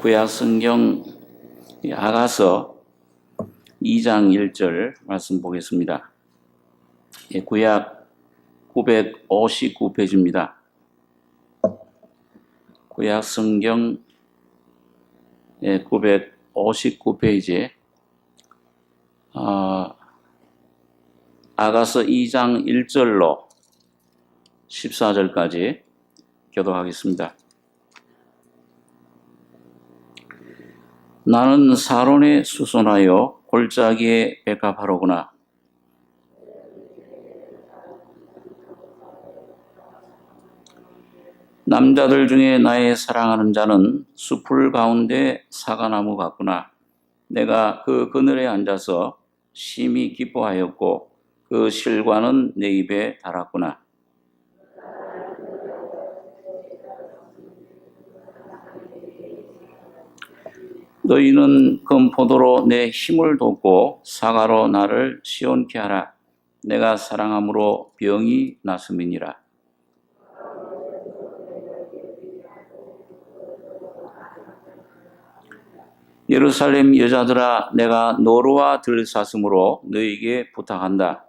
구약 성경 아가서 2장 1절 말씀 보겠습니다. 구약 959페이지입니다. 구약 성경 959페이지에 아가서 2장 1절로 14절까지 교독하겠습니다. 나는 사론에 수선하여 골짜기에 백합하로구나. 남자들 중에 나의 사랑하는 자는 숲풀 가운데 사과나무 같구나. 내가 그 그늘에 앉아서 심히 기뻐하였고 그 실과는 내 입에 달았구나. 너희는 금포도로 내 힘을 돋고 사과로 나를 시원케 하라. 내가 사랑함으로 병이 났음이니라. 예루살렘 여자들아, 내가 노루와 들사슴으로 너희에게 부탁한다.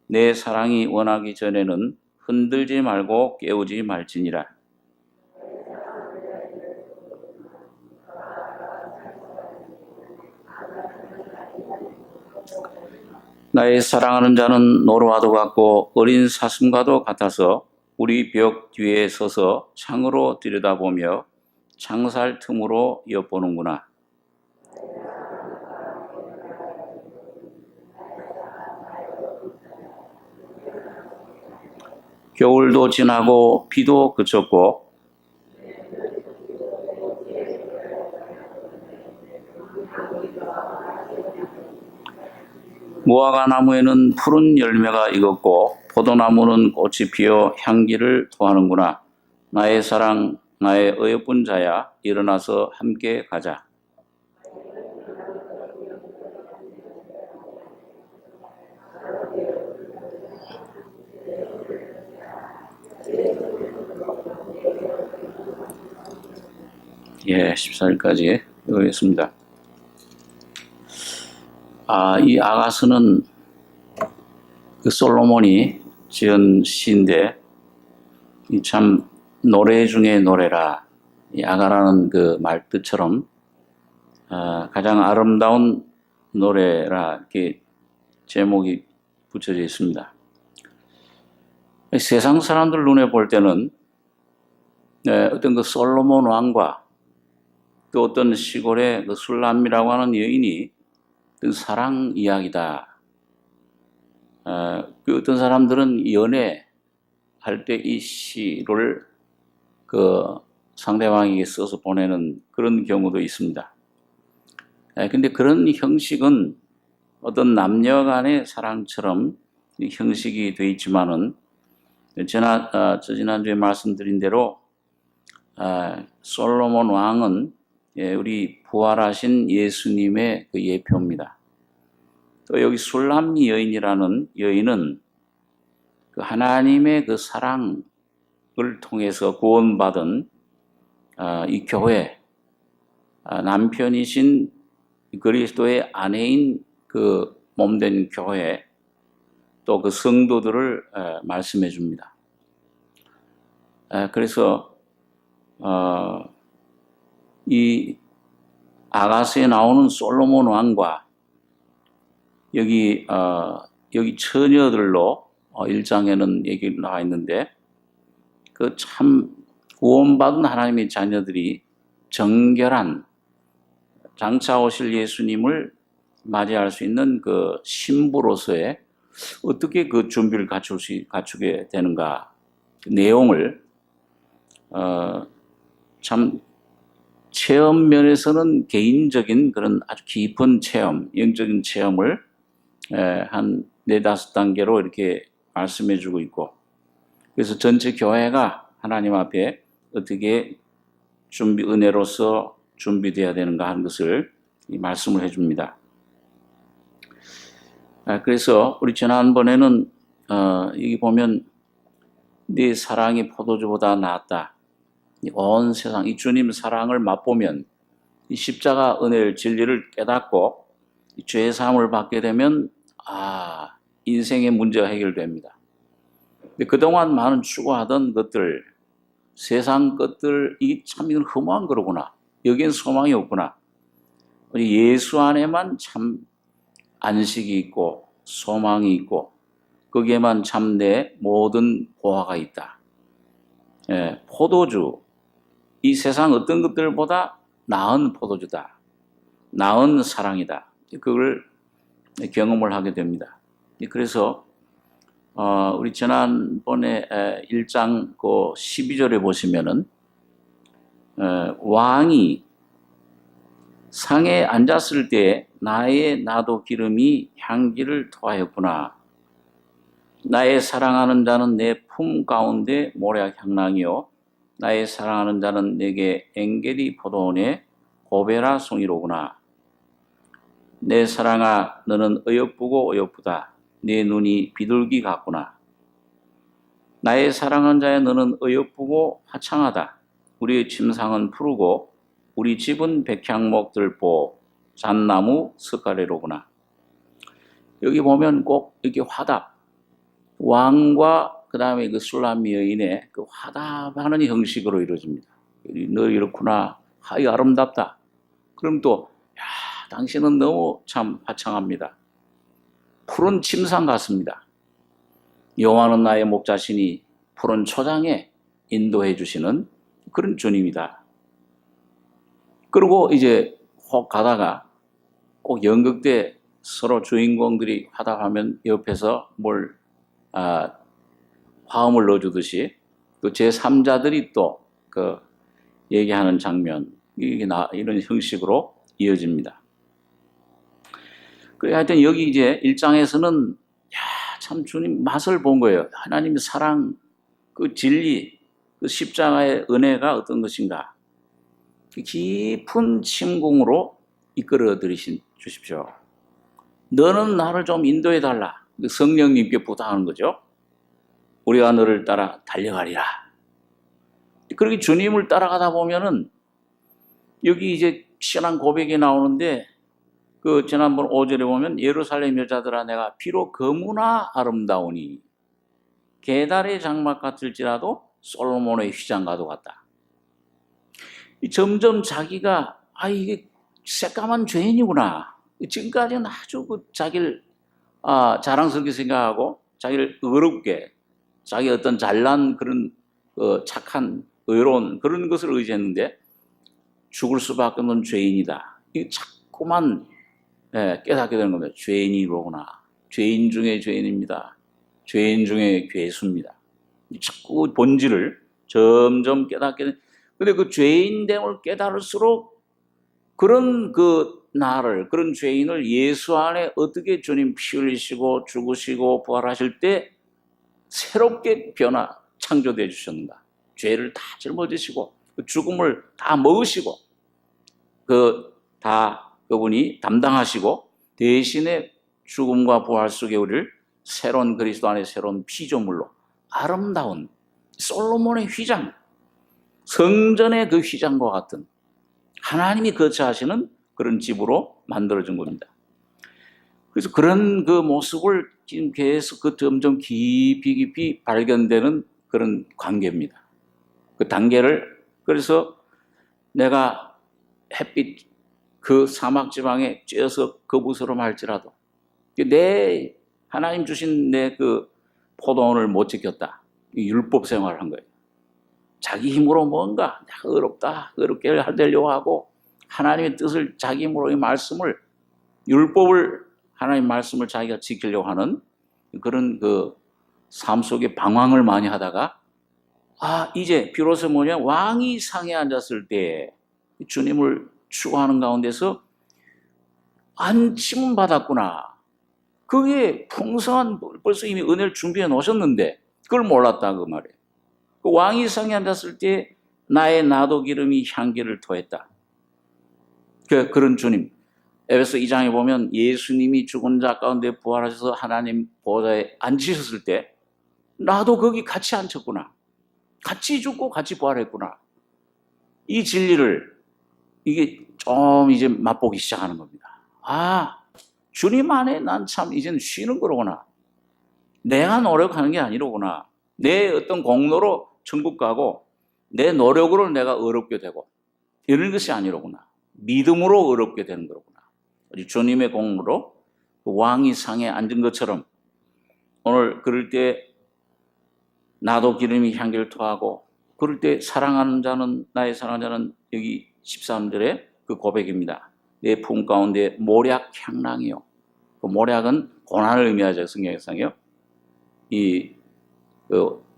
내 사랑이 원하기 전에는 흔들지 말고 깨우지 말지니라. 나의 사랑하는 자는 노루와도 같고 어린 사슴과도 같아서 우리 벽 뒤에 서서 창으로 들여다보며 창살 틈으로 엿보는구나. 겨울도 지나고 비도 그쳤고 무화과 나무에는 푸른 열매가 익었고 포도나무는 꽃이 피어 향기를 토하는구나. 나의 사랑, 나의 어여쁜 자야, 일어나서 함께 가자. 예, 14절까지 읽겠습니다. 이 아가서는 그 솔로몬이 지은 시인데, 참 노래 중에 노래라. 이 아가라는 그 말뜻처럼 가장 아름다운 노래라 이렇게 제목이 붙여져 있습니다. 세상 사람들 눈에 볼 때는 어떤 그 솔로몬 왕과 또 어떤 시골의 그 술람이라고 하는 여인이 그 사랑 이야기다. 그 어떤 사람들은 연애할 때 이 시를 그 상대방에게 써서 보내는 그런 경우도 있습니다. 근데 그런 형식은 어떤 남녀 간의 사랑처럼 형식이 되어 있지만은 지난주에 말씀드린 대로 솔로몬 왕은 우리 부활하신 예수님의 그 예표입니다. 또 여기 술람 여인이라는 여인은 그 하나님의 그 사랑을 통해서 구원받은 이 교회, 남편이신 그리스도의 아내인 그 몸된 교회, 또 그 성도들을 말씀해 줍니다. 그래서 이 아가서에 나오는 솔로몬 왕과 여기 처녀들로 1장에는 얘기 나와 있는데 그 참 구원받은 하나님의 자녀들이 정결한 장차 오실 예수님을 맞이할 수 있는 그 신부로서의 어떻게 그 준비를 갖추게 되는가 그 내용을 참 체험 면에서는 개인적인 그런 아주 깊은 체험, 영적인 체험을 한 4-5단계로 이렇게 말씀해 주고 있고, 그래서 전체 교회가 하나님 앞에 어떻게 은혜로서 준비되어야 되는가 하는 것을 말씀을 해 줍니다. 그래서 우리 지난번에는 여기 보면 네 사랑이 포도주보다 낫다. 온 세상 이 주님 사랑을 맛보면 이 십자가 은혜를 진리를 깨닫고 죄 사함을 받게 되면 인생의 문제가 해결됩니다. 근데 그동안 많은 추구하던 것들, 세상 것들, 이게 참 이건 허무한 거로구나. 여기엔 소망이 없구나. 예수 안에만 참 안식이 있고 소망이 있고 거기에만 참 내 모든 보화가 있다. 포도주, 이 세상 어떤 것들보다 나은 포도주다. 나은 사랑이다. 그걸 경험을 하게 됩니다. 그래서 우리 지난번에 1장 12절에 보시면은 왕이 상에 앉았을 때 나의 나도 기름이 향기를 토하였구나. 나의 사랑하는 자는 내 품 가운데 모략 향랑이요 나의 사랑하는 자는 내게 엥게리 포도원의 고베라 송이로구나. 내 사랑아 너는 어여쁘고 어여쁘다. 내 눈이 비둘기 같구나. 나의 사랑하는 자야 너는 어여쁘고 화창하다. 우리의 침상은 푸르고 우리 집은 백향목 들보 잣나무 스가래로구나. 여기 보면 꼭 이렇게 화답, 왕과 그 다음에 그 술람 여인의 그 화답하는 형식으로 이루어집니다. 너 이렇구나. 하이 아름답다. 그럼 또 당신은 너무 참 화창합니다. 푸른 침상 같습니다. 여호와는 나의 목자시니 푸른 초장에 인도해 주시는 그런 주님이다. 그리고 이제 혹 가다가 꼭 연극 때 서로 주인공들이 화답하면 옆에서 뭘 화음을 넣어주듯이 또 제3자들이 또 그 얘기하는 장면 이런 형식으로 이어집니다. 그래 하여튼 여기 이제 1장에서는 참 주님 맛을 본 거예요. 하나님의 사랑, 그 진리, 그 십자가의 은혜가 어떤 것인가. 깊은 침공으로 이끌어 주십시오. 너는 나를 좀 인도해 달라. 성령님께 부탁하는 거죠. 우리가 너를 따라 달려가리라. 그렇게 주님을 따라가다 보면은 여기 이제 신앙 고백이 나오는데 그 지난번 5절에 보면 예루살렘 여자들아 내가 비록 거무나 아름다우니 게달의 장막 같을지라도 솔로몬의 휘장과도 같다. 점점 자기가 이게 새까만 죄인이구나. 지금까지는 아주 자기를 자랑스럽게 생각하고 자기를 의롭게 자기 어떤 잘난 그런 착한 의로운 그런 것을 의지했는데 죽을 수밖에 없는 죄인이다. 이게 자꾸만 깨닫게 되는 겁니다. 죄인이로구나. 죄인 중에 죄인입니다. 죄인 중에 괴수입니다. 자꾸 본질을 점점 깨닫게 되는. 근데 그 죄인됨을 깨달을수록 그런 그런 죄인을 예수 안에 어떻게 주님 피 흘리시고 죽으시고 부활하실 때 새롭게 창조되어 주셨는가. 죄를 다 짊어지시고 그 죽음을 다 먹으시고 그분이 담당하시고 대신에 죽음과 부활 속에 우리를 새로운 그리스도 안에 새로운 피조물로 아름다운 솔로몬의 휘장, 성전의 그 휘장과 같은 하나님이 거처하시는 그런 집으로 만들어진 겁니다. 그래서 그런 그 모습을 지금 계속 점점 깊이 발견되는 그런 관계입니다. 그 단계를 그래서 내가 햇빛 그 사막 지방에 쬐어서 거부스럼 할지라도 내 하나님 주신 내 그 포도원을 못 지켰다. 율법 생활을 한 거예요. 자기 힘으로 뭔가 내가 어렵게 하려고 하고 하나님의 뜻을 자기 힘으로 이 말씀을 율법을 하나님 말씀을 자기가 지키려고 하는 그런 그 삶 속에 방황을 많이 하다가 이제 비로소 왕이 상에 앉았을 때 주님을 추구하는 가운데서 안침은 받았구나. 그게 풍성한 벌써 이미 은혜를 준비해 놓으셨는데 그걸 몰랐다 그 말이에요. 그 왕이 상에 앉았을 때 나의 나도 기름이 향기를 토했다. 그런 주님. 에베소 2장에 보면 예수님이 죽은 자 가운데 부활하셔서 하나님 보좌에 앉으셨을 때 나도 거기 같이 앉혔구나. 같이 죽고 같이 부활했구나. 이 진리를 이게 좀 이제 맛보기 시작하는 겁니다. 아, 주님 안에 난 참 이제는 쉬는 거로구나. 내가 노력하는 게 아니로구나. 내 어떤 공로로 천국 가고 내 노력으로 내가 의롭게 되고 이런 것이 아니로구나. 믿음으로 의롭게 되는 거로구나. 주님의 공로로 왕이 상에 앉은 것처럼 오늘 그럴 때 나도 기름이 향기를 토하고 그럴 때 사랑하는 자는 나의 사랑하는 자는 여기 13절에 그 고백입니다. 내 품 가운데 모략 향랑이요. 그 모략은 고난을 의미하죠. 성경에서요.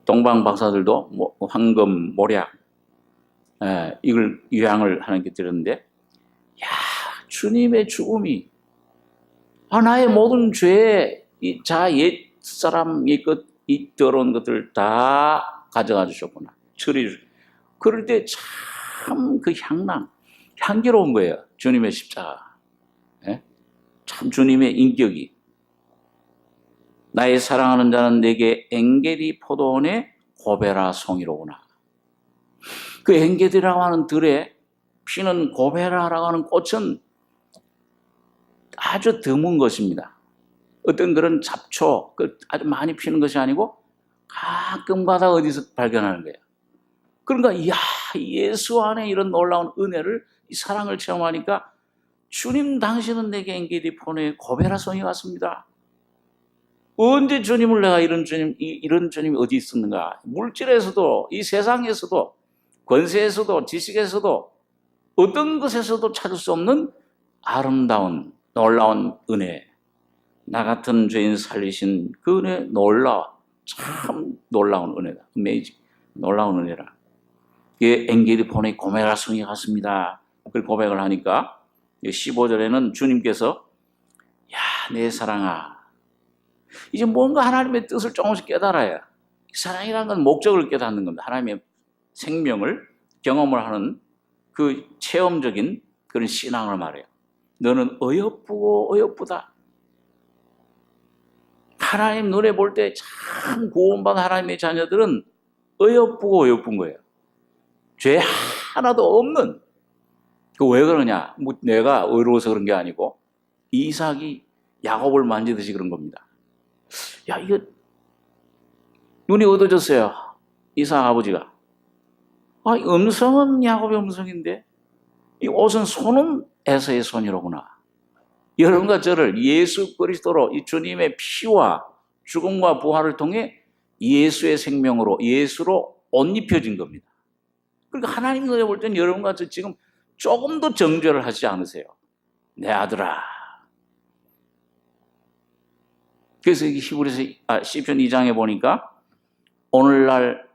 동방 박사들도 황금 모략 이걸 유향을 하나님께 드렸는데, 야, 주님의 죽음이 나의 모든 죄, 이 옛사람, 이 더러운 것들 다 가져가 주셨구나. 처리해 주셨구나. 그럴 때 참 그 향기로운 거예요. 주님의 십자가. 예? 참 주님의 인격이. 나의 사랑하는 자는 내게 엥게디 포도원의 고베라 송이로구나. 그 엥게디라고 하는 들에 피는 고베라라고 하는 꽃은 아주 드문 것입니다. 어떤 그런 잡초, 아주 많이 피는 것이 아니고 가끔가다 어디서 발견하는 거예요. 그러니까 예수 안에 이런 놀라운 은혜를, 이 사랑을 체험하니까 주님 당신은 내게 엥게디 포도원의 고베라 송이 같습니다. 언제 주님을 내가 이런 주님이 어디 있었는가? 물질에서도, 이 세상에서도, 권세에서도, 지식에서도, 어떤 것에서도 찾을 수 없는 아름다운, 놀라운 은혜. 나 같은 죄인 살리신 그 은혜 참 놀라운 은혜다. Amazing. 놀라운 은혜라. 이게 엥게디 포도원의 고베라 송이 같습니다. 그 고백을 하니까 15절에는 주님께서 내 사랑아, 이제 뭔가 하나님의 뜻을 조금씩 깨달아야, 사랑이라는 건 목적을 깨닫는 겁니다. 하나님의 생명을 경험을 하는 그 체험적인 그런 신앙을 말해요. 너는 어여쁘고 어여쁘다. 하나님 눈에 볼 때 참 구원받은 하나님의 자녀들은 어여쁘고 어여쁜 거예요. 죄 하나도 없는. 왜 그러냐? 내가 의로워서 그런 게 아니고 이삭이 야곱을 만지듯이 그런 겁니다. 이거 눈이 어두워졌어요. 이삭 아버지가. 음성은 야곱의 음성인데 이 옷은 손은 에서의 손이로구나. 여러분과 저를 예수 그리스도로 이 주님의 피와 죽음과 부활을 통해 예수의 생명으로, 예수로 옷 입혀진 겁니다. 그러니까 하나님 눈에 볼 때는 여러분과 저 지금 조금도 정죄를 하지 않으세요. 내 아들아. 그래서 히브리서 시편 2장에 보니까 오늘날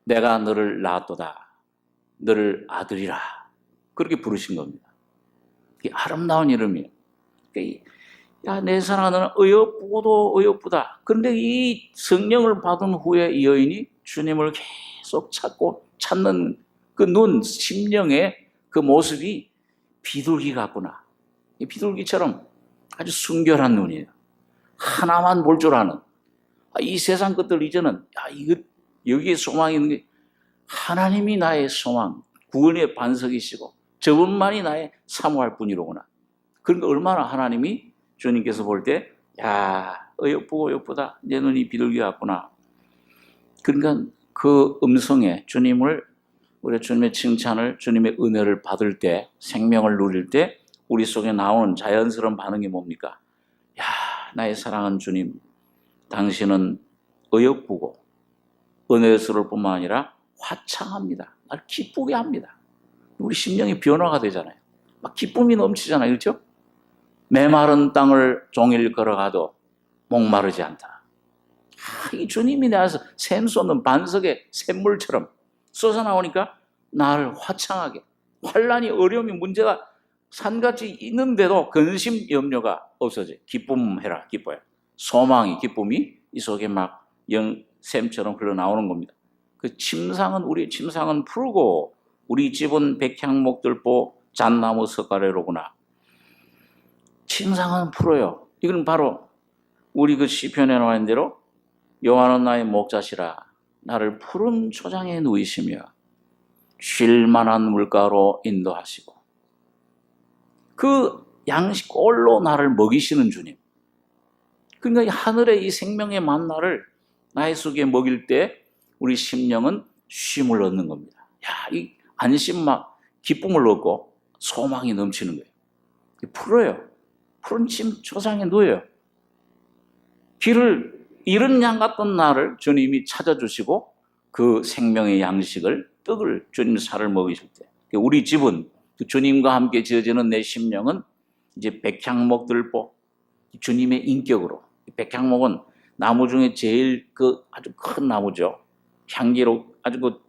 내가 너를 낳았도다. 너를 아들이라. 그렇게 부르신 겁니다. 이게 아름다운 이름이에요. 내 사랑하는 어여쁘고도 어여쁘다. 그런데 이 성령을 받은 후에 이 여인이 주님을 계속 찾는 그 눈, 심령의 그 모습이 비둘기 같구나. 이 비둘기처럼 아주 순결한 눈이에요. 하나만 볼 줄 아는. 이 세상 것들 이제는 여기에 소망이 있는 게 하나님이 나의 소망, 구원의 반석이시고 저분만이 나의 사모할 뿐이로구나. 그러니까 얼마나 하나님이 주님께서 볼 때 어여쁘고 어여쁘다. 내 눈이 비둘기 같구나. 그러니까 그 음성에 우리 주님의 칭찬을, 주님의 은혜를 받을 때, 생명을 누릴 때 우리 속에 나오는 자연스러운 반응이 뭡니까? 나의 사랑하는 주님, 당신은 어여쁘고 은혜스러울 뿐만 아니라 화창합니다. 날 기쁘게 합니다. 우리 심령이 변화가 되잖아요. 막 기쁨이 넘치잖아요. 그렇죠? 메마른 땅을 종일 걸어가도 목마르지 않다. 이 주님이 내 안에서 샘 솟는 반석의 샘물처럼 쏟아나오니까 나를 화창하게, 환란이, 어려움이, 문제가 산같이 있는데도 근심, 염려가 없어져. 기쁨해라, 기뻐요. 소망이, 기쁨이 이 속에 막 샘처럼 흘러나오는 겁니다. 우리의 침상은 푸르고 우리 집은 백향목들보 잣나무 석가래로구나. 침상은 푸르요. 이건 바로 우리 그 시편에 나와 있는 대로 여호와는 나의 목자시라. 나를 푸른 초장에 누이시며 쉴 만한 물가로 인도하시고 그 양식 꼴로 나를 먹이시는 주님. 그러니까 이 하늘의 이 생명의 만나를 나의 속에 먹일 때 우리 심령은 쉼을 얻는 겁니다. 야, 이 안심 막 기쁨을 얻고 소망이 넘치는 거예요. 풀어요. 푸른 침 초상에 누워요. 길을 잃은 양 같던 나를 주님이 찾아주시고 그 생명의 양식을 떡을 주님 살을 먹이실 때 우리 집은 그 주님과 함께 지어지는 내 심령은 이제 백향목들보 주님의 인격으로 백향목은 나무 중에 제일 그 아주 큰 나무죠. 향기로 아주 그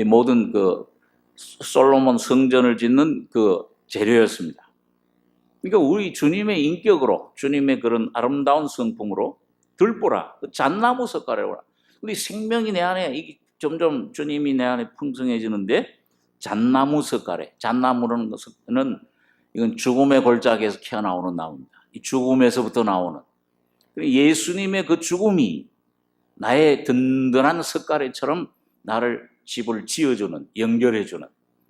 모든 그 솔로몬 성전을 짓는 그 재료였습니다. 그러니까 우리 주님의 인격으로 주님의 그런 아름다운 성품으로 들보라 그 잣나무 석가래라. 우리 생명이 내 안에 이게 점점 주님이 내 안에 풍성해지는데 잣나무 석가래. 잣나무라는 것은 이건 죽음의 골짜기에서 키어나오는 나무입니다. 이 죽음에서부터 나오는 예수님의 그 죽음이 나의 든든한 석가래처럼 나를 집을 지어주는 연결해주는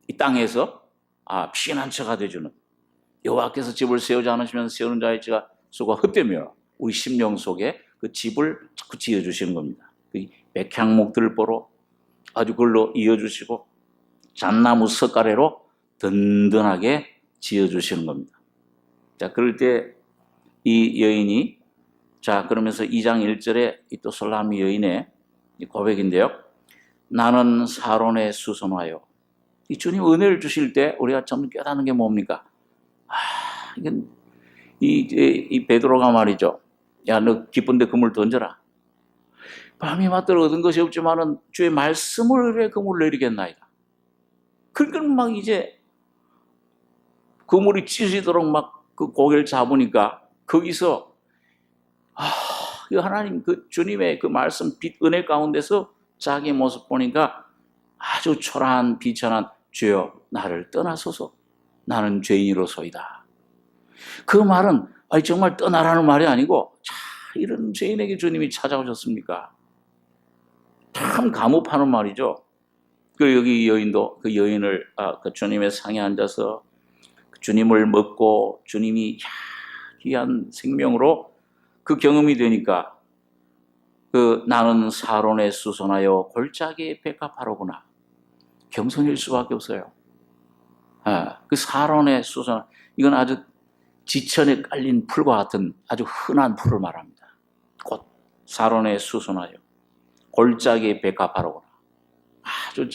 이 땅에서 피난처가 되주는 여호와께서 집을 세우지 않으시면 세우는 자의 수가 헛되며 우리 심령 속에 그 집을 자꾸 지어주시는 겁니다. 그 백향목들을 보러 아주 그걸로 이어주시고 잣나무 석가래로 든든하게 지어주시는 겁니다. 자, 그럴 때 이 여인이 자, 그러면서 2장 1절에 또 솔라미 여인의 고백인데요. 나는 사론에 수선하여 이 주님 은혜를 주실 때 우리가 좀 깨닫는 게 뭡니까? 이건 이 베드로가 말이죠. 야, 너 기쁜데 그물 던져라. 밤이 맞도록 얻은 것이 없지만은 주의 말씀을 위해 그물 내리겠나이다. 그러니까 막 이제 그물이 찢어지도록 막 그 고개를 잡으니까 거기서 그 하나님 그 주님의 그 말씀 빛 은혜 가운데서 자기 모습 보니까 아주 초라한 비천한 주여 나를 떠나소서 나는 죄인으로소이다. 그 말은 정말 떠나라는 말이 아니고 이런 죄인에게 주님이 찾아오셨습니까? 참 감옥하는 말이죠. 그 여기 여인도 그 여인을 그 주님의 상에 앉아서 그 주님을 먹고 주님이 귀한 생명으로 그 경험이 되니까 그 나는 사론에 수선하여 골짜기에 백합하로구나. 겸손일 수밖에 없어요. 그 사론에 수선 이건 아주 지천에 깔린 풀과 같은 아주 흔한 풀을 말합니다. 곧 사론에 수선하여 골짜기에 백합하로구나. 아주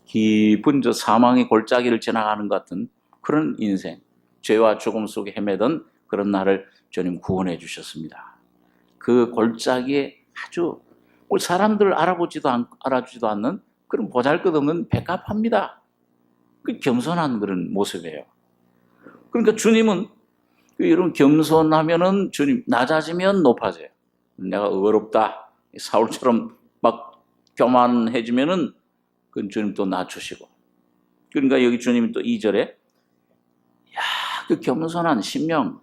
깊은 사망의 골짜기를 지나가는 것 같은 그런 인생, 죄와 죽음 속에 헤매던 그런 나를 주님 구원해 주셨습니다. 그 골짜기에 아주 사람들 알아주지도 않는 그런 보잘것없는 백합합니다. 그 겸손한 그런 모습이에요. 그러니까 주님은 이런 겸손하면은 주님 낮아지면 높아져요. 내가 어렵다 사울처럼 막 교만해지면은 그 주님 또 낮추시고. 그러니까 여기 주님이 또 2절에 그 겸손한 심령,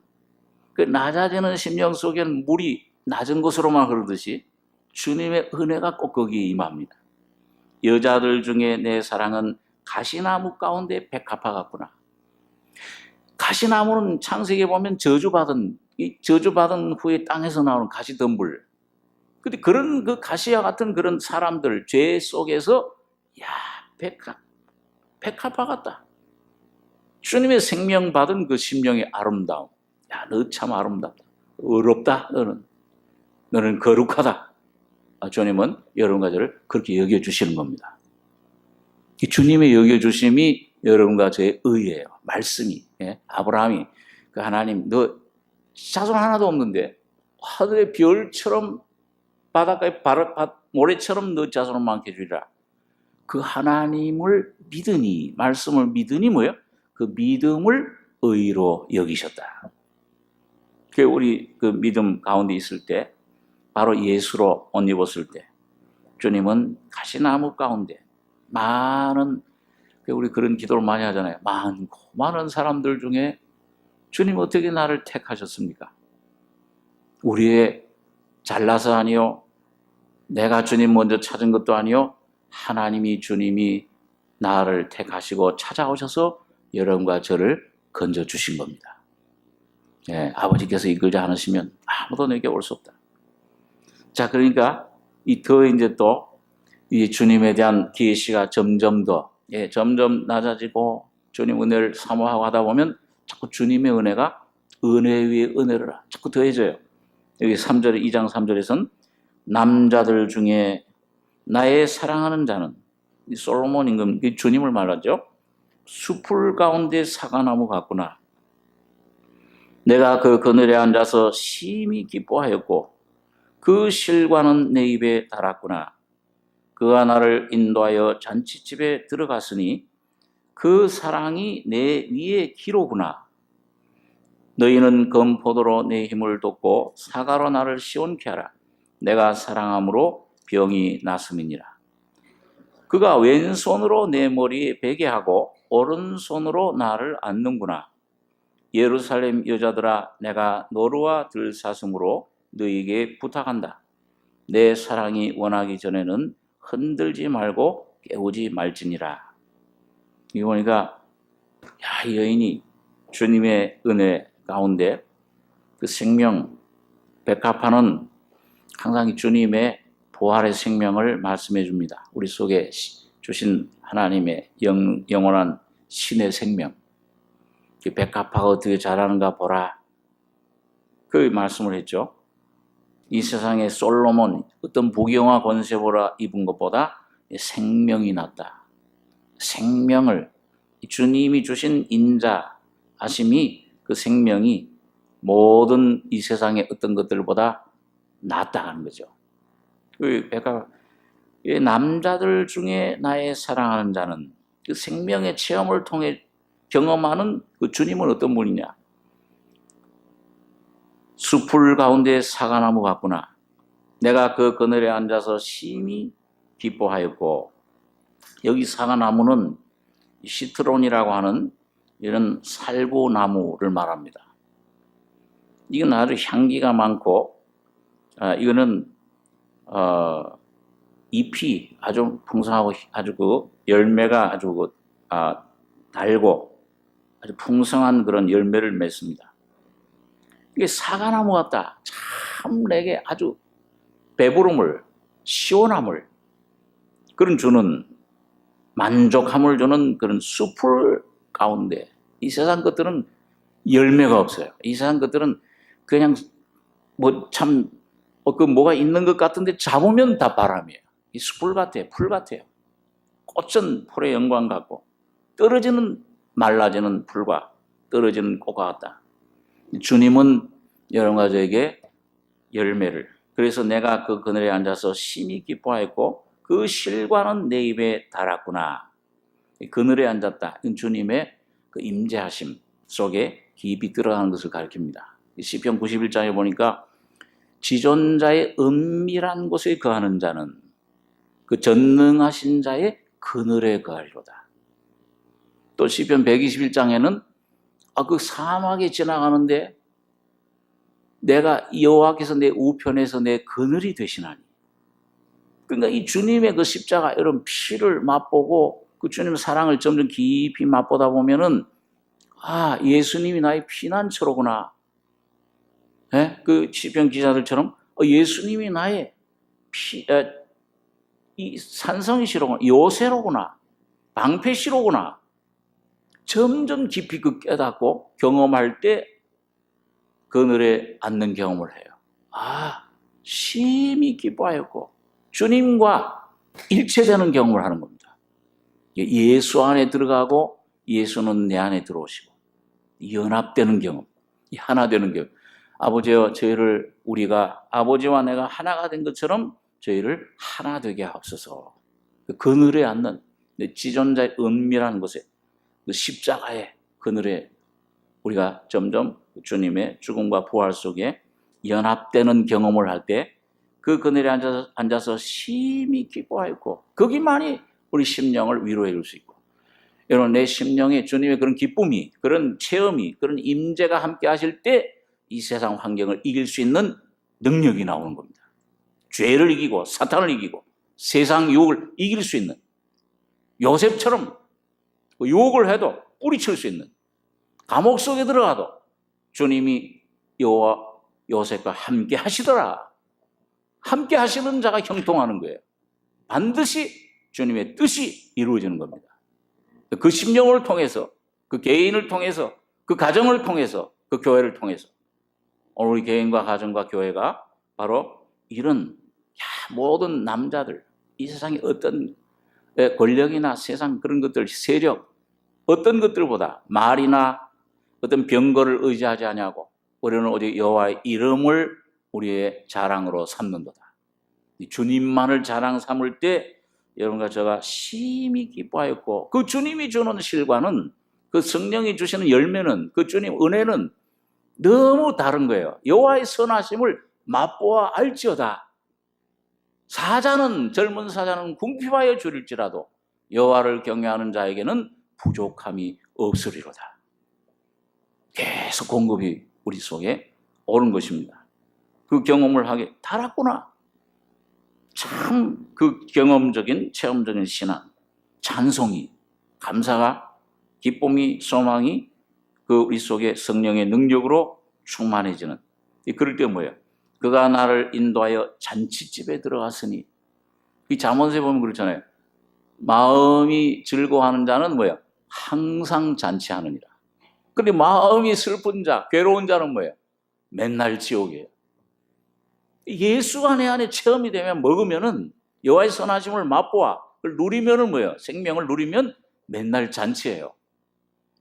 그 낮아지는 심령 속에는 물이 낮은 곳으로만 흐르듯이 주님의 은혜가 꼭 거기에 임합니다. 여자들 중에 내 사랑은 가시나무 가운데 백합화 같구나. 가시나무는 창세기에 보면 저주받은 후에 땅에서 나오는 가시덤불. 근데 그런 그 가시와 같은 그런 사람들 죄 속에서 백합화 같다. 주님의 생명 받은 그 심령의 아름다움. 너 참 아름답다. 어렵다. 너는 거룩하다. 주님은 여러분과 저를 그렇게 여겨주시는 겁니다. 이 주님의 여겨주심이 여러분과 저의 의예요. 말씀이. 아브라함이 그 하나님 너 자손 하나도 없는데 하늘의 별처럼 바닷가의 모래처럼 너 자손을 많게 주리라. 그 하나님을 믿으니 말씀을 믿으니 뭐예요? 그 믿음을 의로 여기셨다. 우리 그 믿음 가운데 있을 때 바로 예수로 옷 입었을 때 주님은 가시나무 가운데 많은 우리 그런 기도를 많이 하잖아요. 많은 사람들 중에 주님 어떻게 나를 택하셨습니까? 우리의 잘나서 아니요 내가 주님 먼저 찾은 것도 아니요 하나님이 주님이 나를 택하시고 찾아오셔서 여러분과 저를 건져주신 겁니다. 예, 아버지께서 이끌지 않으시면 아무도 내게 올 수 없다. 자, 그러니까 이제 또 이 주님에 대한 계시가 점점 더, 점점 낮아지고 주님 은혜를 사모하고 하다 보면 자꾸 주님의 은혜가 은혜 위에 은혜를 자꾸 더해져요. 여기 3절, 2장 3절에서는 남자들 중에 나의 사랑하는 자는, 이 솔로몬 임금, 주님을 말하죠. 숲풀 가운데 사과나무 같구나. 내가 그 그늘에 앉아서 심히 기뻐하였고 그 실과는 내 입에 달았구나. 그가 나를 인도하여 잔치집에 들어갔으니 그 사랑이 내 위에 기로구나. 너희는 검포도로 내 힘을 돋고 사과로 나를 시원케 하라. 내가 사랑함으로 병이 났음이니라. 그가 왼손으로 내 머리에 베게 하고 오른손으로 나를 안는구나. 예루살렘 여자들아, 내가 노루와 들사슴으로 너희에게 부탁한다. 내 사랑이 원하기 전에는 흔들지 말고 깨우지 말지니라. 이거 보니까 이 여인이 주님의 은혜 가운데 그 생명, 백합화는 항상 이 주님의 부활의 생명을 말씀해 줍니다. 우리 속에 주신 하나님의 영원한 신의 생명. 백합화가 어떻게 자라는가 보라. 그 말씀을 했죠. 이 세상에 솔로몬 어떤 부귀영화 권세보라 입은 것보다 생명이 낫다. 생명을 주님이 주신 인자하심이, 그 생명이 모든 이 세상의 어떤 것들보다 낫다 하는 거죠. 그 남자들 중에 나의 사랑하는 자는, 그 생명의 체험을 통해 경험하는 그 주님은 어떤 분이냐? 숲풀 가운데 사과나무 같구나. 내가 그 그늘에 앉아서 심히 기뻐하였고, 여기 사과나무는 시트론이라고 하는 이런 살구나무를 말합니다. 이건 아주 향기가 많고, 이거는 잎이 아주 풍성하고 아주 그 열매가 아주 달고 아주 풍성한 그런 열매를 맺습니다. 이게 사과나무 같다. 참 내게 아주 배부름을, 시원함을 그런 주는, 만족함을 주는 그런 숲을 가운데, 이 세상 것들은 열매가 없어요. 이 세상 것들은 그냥 뭐가 있는 것 같은데 잡으면 다 바람이에요. 이 숲을 같아요. 풀 같아요. 꽃은 풀의 영광 같고 떨어지는 말라지는 풀과 떨어지는 꽃과 같다. 주님은 여러분과 저에게 열매를, 그래서 내가 그 그늘에 앉아서 심히 기뻐하였고 그 실과는 내 입에 달았구나. 그늘에 앉았다. 주님의 그 임재하심 속에 깊이 들어가는 것을 가리킵니다. 시편 91장에 보니까 지존자의 은밀한 곳에 거하는 자는 그 전능하신 자의 그늘에 거하리로다. 또 시편 121장에는 그 사막에 지나가는데 내가 여호와께서 내 우편에서 내 그늘이 되시나니. 그러니까 이 주님의 그 십자가 이런 피를 맛보고 그 주님의 사랑을 점점 깊이 맛보다 보면은 예수님이 나의 피난처로구나. 그 시편 기자들처럼 예수님이 나의 이 산성이시로구나, 요새로구나, 방패시로구나. 점점 깊이 그 깨닫고 경험할 때 그늘에 앉는 경험을 해요. 심히 기뻐하였고 주님과 일체되는 경험을 하는 겁니다. 예수 안에 들어가고 예수는 내 안에 들어오시고 연합되는 경험, 하나 되는 경험. 아버지와 저희를, 우리가 아버지와 내가 하나가 된 것처럼 저희를 하나 되게 하옵소서. 그늘에 앉는 지존자의 은밀한 곳에, 그 십자가의 그늘에 우리가 점점 주님의 죽음과 부활 속에 연합되는 경험을 할 때 그 그늘에 앉아서 심히 기뻐하였고, 거기만이 우리 심령을 위로해 줄 수 있고, 여러분 내 심령에 주님의 그런 기쁨이, 그런 체험이, 그런 임재가 함께 하실 때 이 세상 환경을 이길 수 있는 능력이 나오는 겁니다. 죄를 이기고 사탄을 이기고 세상 유혹을 이길 수 있는, 요셉처럼 유혹을 해도 뿌리칠 수 있는 감옥 속에 들어가도 주님이 여호와 요셉과 함께 하시더라. 함께 하시는 자가 형통하는 거예요. 반드시 주님의 뜻이 이루어지는 겁니다. 그 심령을 통해서, 그 개인을 통해서, 그 가정을 통해서, 그 교회를 통해서 오늘 우리 개인과 가정과 교회가 바로 이런 모든 남자들, 이 세상에 어떤 권력이나 세상 그런 것들, 세력, 어떤 것들보다 말이나 어떤 병거를 의지하지 아니하고 우리는 오직 여호와의 이름을 우리의 자랑으로 삼는도다. 주님만을 자랑 삼을 때 여러분과 제가 심히 기뻐하였고, 그 주님이 주는 실과는, 그 성령이 주시는 열매는, 그 주님 은혜는 너무 다른 거예요. 여호와의 선하심을 맛보아 알지어다. 젊은 사자는 궁핍하여 줄일지라도 여호와를 경외하는 자에게는 부족함이 없으리로다. 계속 공급이 우리 속에 오는 것입니다. 그 경험을 하게 달았구나. 참 그 경험적인 체험적인 신앙, 찬송이, 감사가, 기쁨이, 소망이 그 우리 속에 성령의 능력으로 충만해지는, 그럴 때 뭐예요? 그가 나를 인도하여 잔치집에 들어갔으니, 이 잠언서에 보면 그렇잖아요. 마음이 즐거워하는 자는 뭐예요? 항상 잔치하느니라. 근데 마음이 슬픈 자, 괴로운 자는 뭐예요? 맨날 지옥이에요. 예수가 내 안에 체험이 되면, 먹으면은 여호와의 선하심을 맛보아 그걸 누리면은 뭐예요? 생명을 누리면 맨날 잔치예요.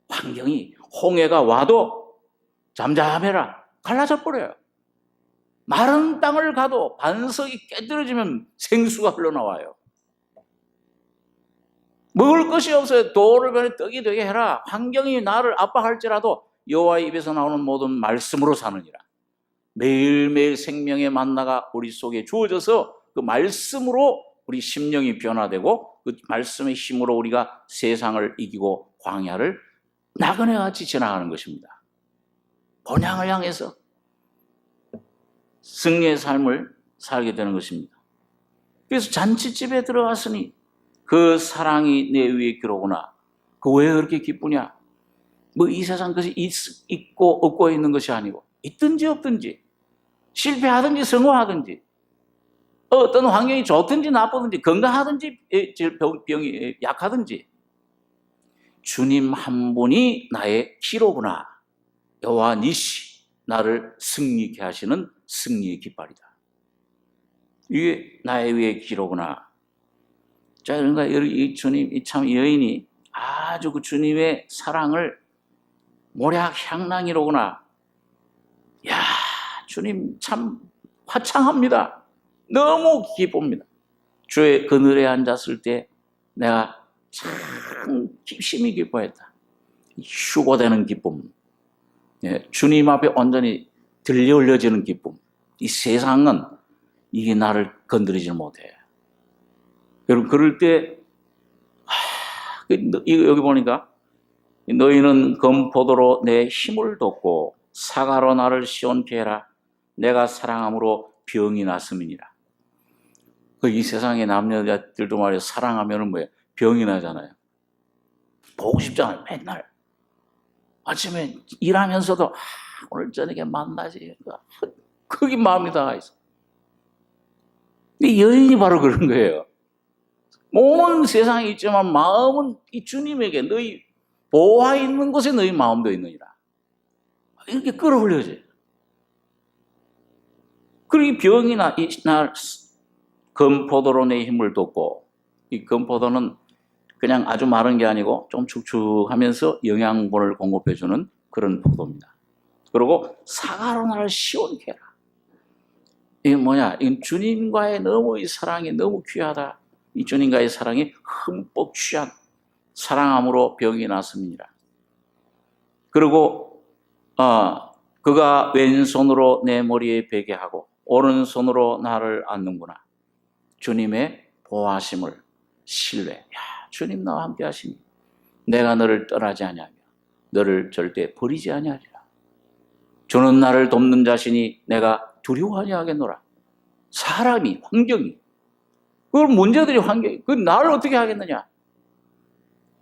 환경이 홍해가 와도 잠잠해라 갈라져 버려요. 마른 땅을 가도 반석이 깨뜨려지면 생수가 흘러나와요. 먹을 것이 없어요. 돌을 변에 떡이 되게 해라. 환경이 나를 압박할지라도 여호와의 입에서 나오는 모든 말씀으로 사느니라. 매일매일 생명의 만나가 우리 속에 주어져서 그 말씀으로 우리 심령이 변화되고, 그 말씀의 힘으로 우리가 세상을 이기고 광야를 나그네같이 지나가는 것입니다. 본향을 향해서 승리의 삶을 살게 되는 것입니다. 그래서 잔치집에 들어갔으니 그 사랑이 내 위에 기로구나. 그 왜 그렇게 기쁘냐? 뭐 이 세상 것이 있고 없고 있는 것이 아니고, 있든지 없든지, 실패하든지 성공하든지, 어떤 환경이 좋든지 나쁘든지, 건강하든지 병이 약하든지, 주님 한 분이 나의 기로구나. 여호와 니시, 나를 승리케 하시는 승리의 깃발이다. 이게 나의 위에 기로구나. 자, 그러니까 이 주님, 참 여인이 아주 그 주님의 사랑을 모략 향랑이로구나. 야, 주님 참 화창합니다. 너무 기쁩니다. 주의 그늘에 앉았을 때 내가 참 심히 기뻐했다. 휴고되는 기쁨, 주님 앞에 온전히 들려 올려지는 기쁨. 이 세상은 이게 나를 건드리지 못해. 여러분, 그럴 때 여기 보니까 너희는 검포도로 내 힘을 돋고 사과로 나를 시원케 해라. 내가 사랑함으로 병이 났음이니라. 이 세상의 남녀들도 말이야, 사랑하면은 뭐예요? 병이 나잖아요. 보고 싶잖아요. 맨날 아침에 일하면서도 오늘 저녁에 만나지. 거기 마음이 다 있어. 이 여인이 바로 그런 거예요. 몸은 세상에 있지만 마음은 이 주님에게, 너희 보화 있는 곳에 너희 마음도 있느니라. 이렇게 끌어올려져요. 그리고 병이 나 검포도로 내 힘을 돋고, 이 검포도는 그냥 아주 마른 게 아니고 좀 축축하면서 영양분을 공급해주는 그런 포도입니다. 그리고 사과로 나를 시원케 해라. 이게 뭐냐? 이건 주님과의 너무 이 사랑이 너무 귀하다. 이 주님과의 사랑이 흠뻑 취한 사랑함으로 병이 났음이니라. 그리고 그가 왼손으로 내 머리에 베게 하고 오른손으로 나를 안는구나. 주님의 보호하심을 신뢰. 야, 주님 나와 함께 하시니 내가 너를 떠나지 아니하며 너를 절대 버리지 아니하리라. 주는 나를 돕는 자시니 내가 두려워하지 하겠노라. 사람이, 환경이, 그걸 문제들이 환경이, 그 나를 어떻게 하겠느냐?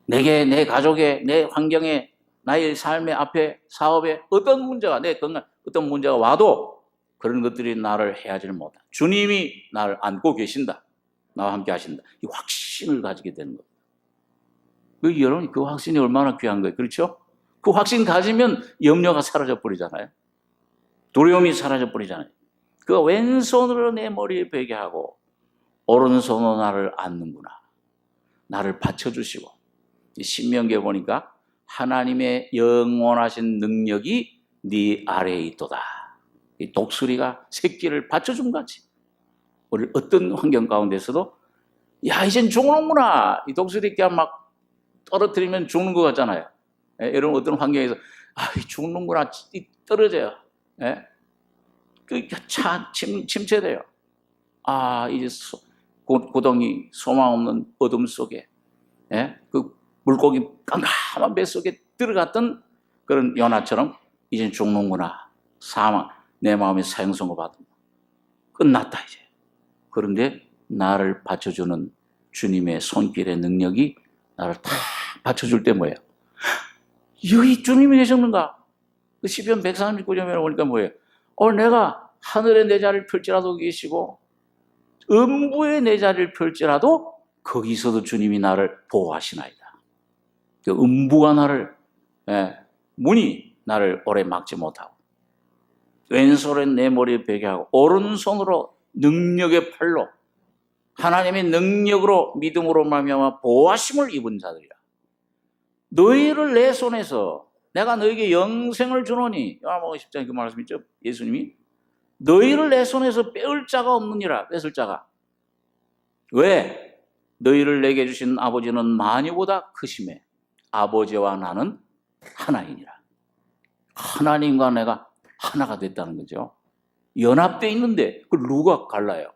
내게, 내 가족에, 내 환경에 나의 삶의 앞에 사업에 어떤 문제가 내 건강 어떤 문제가 와도 그런 것들이 나를 해하지를 못한다. 주님이 나를 안고 계신다. 나와 함께 하신다. 이 확신을 가지게 되는 겁니다. 여러분 그 확신이 얼마나 귀한 거예요. 그렇죠? 그 확신 가지면 염려가 사라져 버리잖아요. 두려움이 사라져 버리잖아요. 그 왼손으로 내 머리에 베게 하고 오른손으로 나를 안는구나. 나를 받쳐주시고 신명기에 보니까 하나님의 영원하신 능력이 네 아래에 있도다. 이 독수리가 새끼를 받쳐준 거지. 우리 어떤 환경 가운데서도 야 이젠 죽는구나. 이 독수리가 막 떨어뜨리면 죽는 것 같잖아요. 예, 여러분 어떤 환경에서 죽는구나 떨어져요. 예? 침체돼요. 이제 고동이 소망 없는 어둠 속에 예? 그 물고기 깜깜한 뱃속에 들어갔던 그런 연하처럼 이젠 죽는구나. 사망, 내 마음에 사형선고 받은 끝났다 이제. 그런데 나를 받쳐주는 주님의 손길의 능력이 나를 다 받쳐줄 때 뭐예요? 여기 주님이 계셨는가? 그 시편 139점에 보니까 뭐예요? 내가 하늘에 내 자리를 펼지라도 계시고 음부에 내 자리를 펼지라도 거기서도 주님이 나를 보호하시나이다. 그 음부가 나를 문이 나를 오래 막지 못하고 왼손에 내 머리에 베게 하고 오른손으로 능력의 팔로 하나님의 능력으로 믿음으로 말미암아 보호하심을 입은 자들이라. 너희를 내 손에서 내가 너희에게 영생을 주노니 요한복음 10장에 그 말씀 있죠. 예수님이 너희를 내 손에서 빼을 자가 없느니라. 뺏을 자가. 왜? 너희를 내게 주신 아버지는 만유보다 크심에 아버지와 나는 하나이니라. 하나님과 내가 하나가 됐다는 거죠. 연합되어 있는데 그걸 누가 갈라요?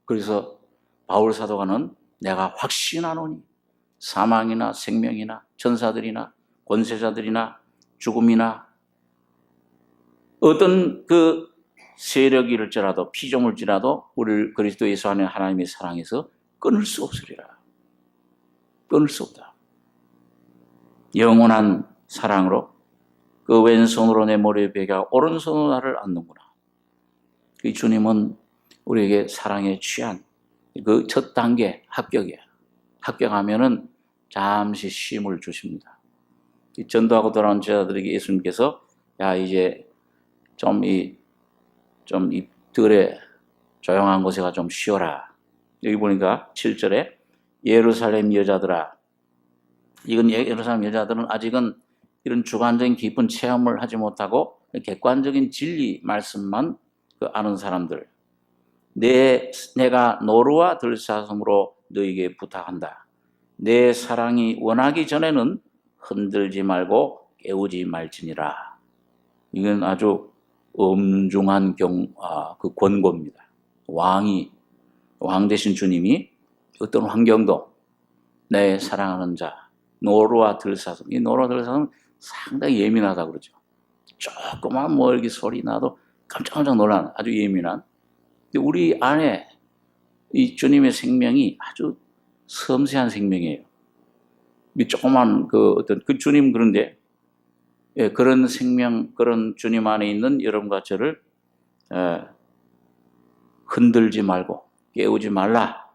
그래서 바울 사도가는 내가 확신하노니 사망이나 생명이나 천사들이나 권세자들이나 죽음이나 어떤 그 세력이 일지라도 피조물지라도 우리를 그리스도 예수 안에 하나님의 사랑에서 끊을 수 없으리라. 끊을 수 없다. 영원한 사랑으로 그 왼손으로 내 머리에 베게 하고 오른손으로 나를 안는구나. 그 주님은 우리에게 사랑에 취한 그 첫 단계 합격이에요. 합격하면은 잠시 쉼을 주십니다. 전도하고 돌아온 제자들에게 예수님께서 야 이제 좀 이 들에 조용한 곳에 가 좀 쉬어라. 여기 보니까 7절에 예루살렘 여자들아. 이건 예루살렘 여자들은 아직은 이런 주관적인 깊은 체험을 하지 못하고 객관적인 진리 말씀만 아는 사람들. 내가 노루와 들사슴으로 너에게 부탁한다. 내 사랑이 원하기 전에는 흔들지 말고 깨우지 말지니라. 이건 아주 엄중한 그 권고입니다. 왕 되신 주님이 어떤 환경도 내 사랑하는 자, 노루와 들사슴. 이 노루와 들사슴은 상당히 예민하다고 그러죠. 조그만 이렇게 소리 나도 깜짝깜짝 놀라는 아주 예민한. 근데 우리 안에 이 주님의 생명이 아주 섬세한 생명이에요. 이 조그만 어떤 그 주님 그런데 그런 생명, 그런 주님 안에 있는 여러분과 저를 흔들지 말고 깨우지 말라.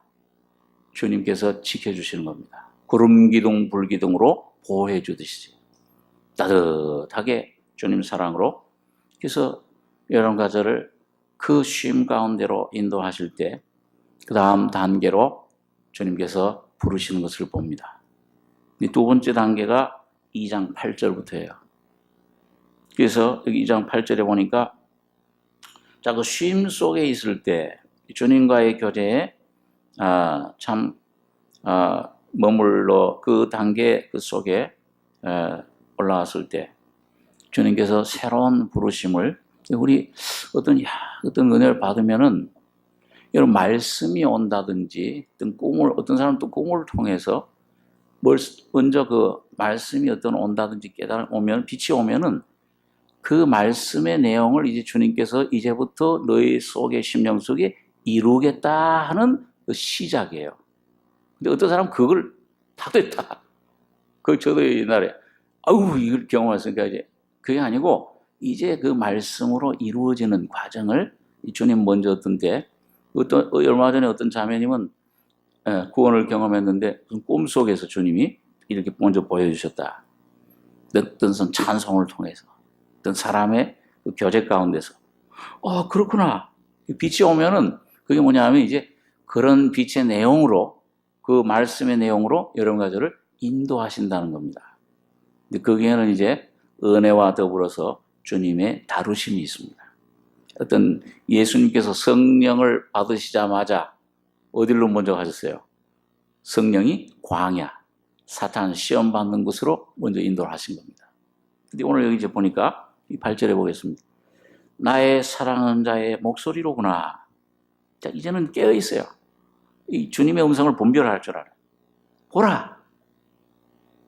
주님께서 지켜주시는 겁니다. 구름기둥, 불기둥으로 보호해 주듯이 따뜻하게 주님 사랑으로. 그래서 여러분과 저를 그 쉼 가운데로 인도하실 때 그 다음 단계로 주님께서 부르시는 것을 봅니다. 이 두 번째 단계가 2장 8절부터예요. 그래서 여기 2장 8절에 보니까 그 쉼 속에 있을 때 주님과의 교제에 머물러 그 단계 그 속에 올라왔을 때 주님께서 새로운 부르심을 우리 어떤 은혜를 받으면은 여러분 말씀이 온다든지 어떤 사람은 또 꿈을 통해서 먼저 그 말씀이 온다든지 오면 빛이 오면은 그 말씀의 내용을 이제 주님께서 이제부터 너희 속의 심령 속에 이루겠다 하는 그 시작이에요. 근데 어떤 사람은 그걸 다 됐다. 저도 옛날에 아우, 이걸 경험했으니까 이제 그게 아니고 이제 그 말씀으로 이루어지는 과정을 주님 먼저 어떤데 얼마 전에 어떤 자매님은 구원을 경험했는데 꿈속에서 주님이 이렇게 먼저 보여주셨다. 어떤 찬송을 통해서 어떤 사람의 그 교제 가운데서 그렇구나. 빛이 오면은 그게 뭐냐면 이제 그런 빛의 내용으로 그 말씀의 내용으로 여러분 가지를 인도하신다는 겁니다. 근데 거기에는 이제 은혜와 더불어서 주님의 다루심이 있습니다. 어떤 예수님께서 성령을 받으시자마자 어디로 먼저 가셨어요? 성령이 광야, 사탄 시험 받는 곳으로 먼저 인도를 하신 겁니다. 근데 오늘 여기 이제 보니까 이 8절에 보겠습니다. 나의 사랑하는 자의 목소리로구나. 자, 이제는 깨어 있어요. 이 주님의 음성을 분별할 줄 알아요. 보라.